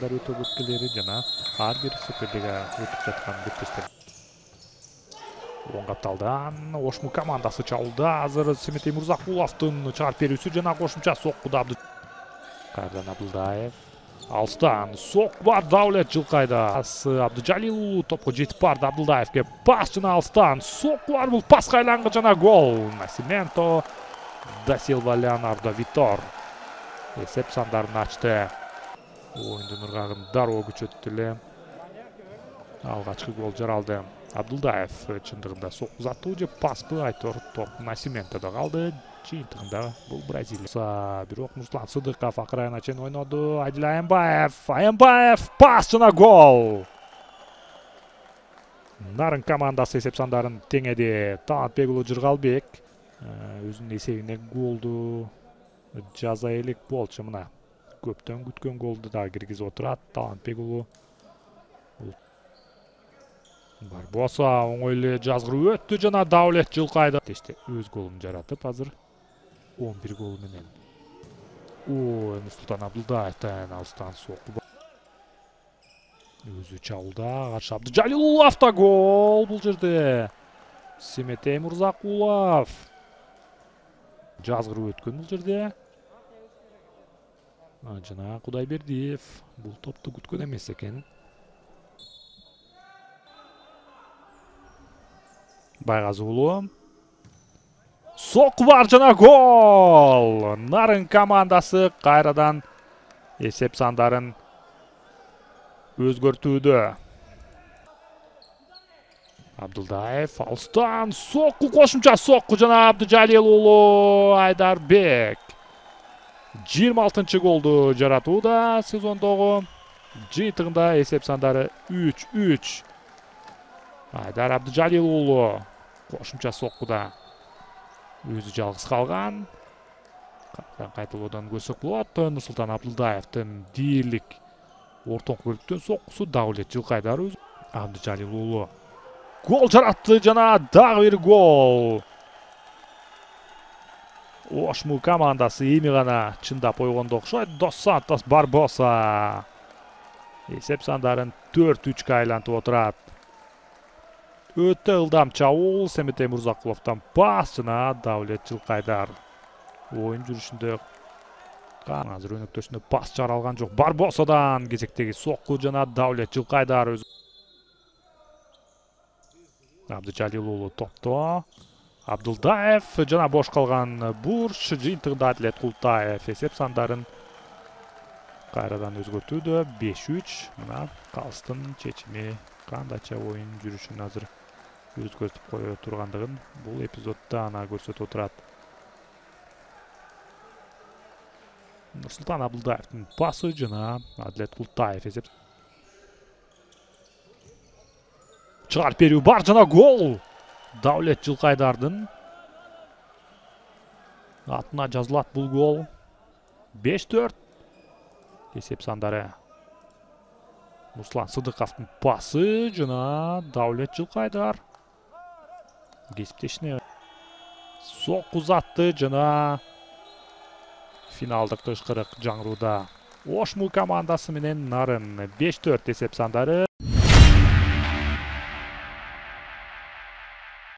Эсепсандар өтө көпкелери жана ар бир Суперлига өтүп жаткан беттештер. Оң капталдан Ошму командасы чабуулда. Азыр Семетей Мурзакуловдун чыгарып берүүсү жана кошумча соккуда Кайрадан Абдылдаев. Алыстан сок бар, Даулет Жылкайда. Абдыжалил топко жетип барды. Абдылдаевге пас жана алыстан сок бар, бул паска айланган жана гол. Насименто да Силва Леонардо Витор эсеп сандарын ачты. Оюндун ыргагын дароо күчөттү эле. Алгачкы гол жаралды. Абдылдаев чындыгында сок узаттуу же паспы, айтор топ Насиментода калды. Жыйынтыгында бул Бразилия. Бирок Муслан Сыдыков акырайына чейин ойноду. Адил Аянбаев пас жана гол. Нарын командасы эсеп сандарын теңеди. Талантбек уулу Жыргалбек өзүнүн эсебине голду жаза элек болчу. Мына көптөн күткөн голду да киргизип отурат. Талантбек уулу Барбоса оңой эле жазгырып өттү жана Даулет Жылкайда өз голун жаратып азыр 11 гол менен. Нурсултан Абдылдаевден алыстан сокку. Өзү чабуулда каршы Абдыжалил автогол бул жерде. Семетей Мурзакулов жазгырып өткөн бул жерде. Жана Кудайбердиев бул топту күткөн эмес экен. Байгазы уулу. Сокку бар жана гол! Нарын командасы кайрадан эсеп сандарын өзгөртүүдө. Абдылдаев алыстан сокку, кошумча сокку жана Абдыжалил уулу Айдарбек 26-чы голду жаратууда сезондогу. Жыйынтыгында эсеп сандары 3-3. Айдар Абдыжалил уулу кошумча соккуда өзү жалгыз калган. Кайталоодан көрсөк болот. Нурсултан Абдылдаевдин дийлик ортоңку бөлүктөн соккусу. Даулет Жылкайдар өзү. Абдыжалил уулу гол жаратты жана дагы бир гол. Ошму командасы эми гана чындап ойгондо окшойт. Дос Сантос Барбоса эсеп сандарын 4-3 айлантып отурат. Өтө ылдам чабуул Семетей Мурзакуловдон пас жана Даулет Жылкайдар оюн жүрүшүндө азыр өнөктөшүндө пас жаралган жок. Барбосадан кезектеги сокку жана Даулет Жылкайдар өзү. Абдыжалил уулу топто. Абдылдаев жана бош калган бурч. Жыйынтыгында Адилет Култаев эсеп сандарын кайрадан өзгөртүүдө. 5-3. Мына калыстын чечими кандайча оюн жүрүшүн азыр өзгөртүп кое тургандыгын бул эпизоддо ана көрсөтүп отурат. Нурсултан Абдылдаевдин пасы жана Адилет Култаев эсеп. Чыгарып берүү бар жана гол. Даулет Жылкайдардын атына жазылат бул гол. 5-4. Эсеп сандары. Муслан Сыдыковдун пасы жана Даулет Жылкайдар кесиптешине сокку узатты жана финалдык тышкырык жаңырууда Ошму командасы менен Нарын 5-4 эсеп сандары.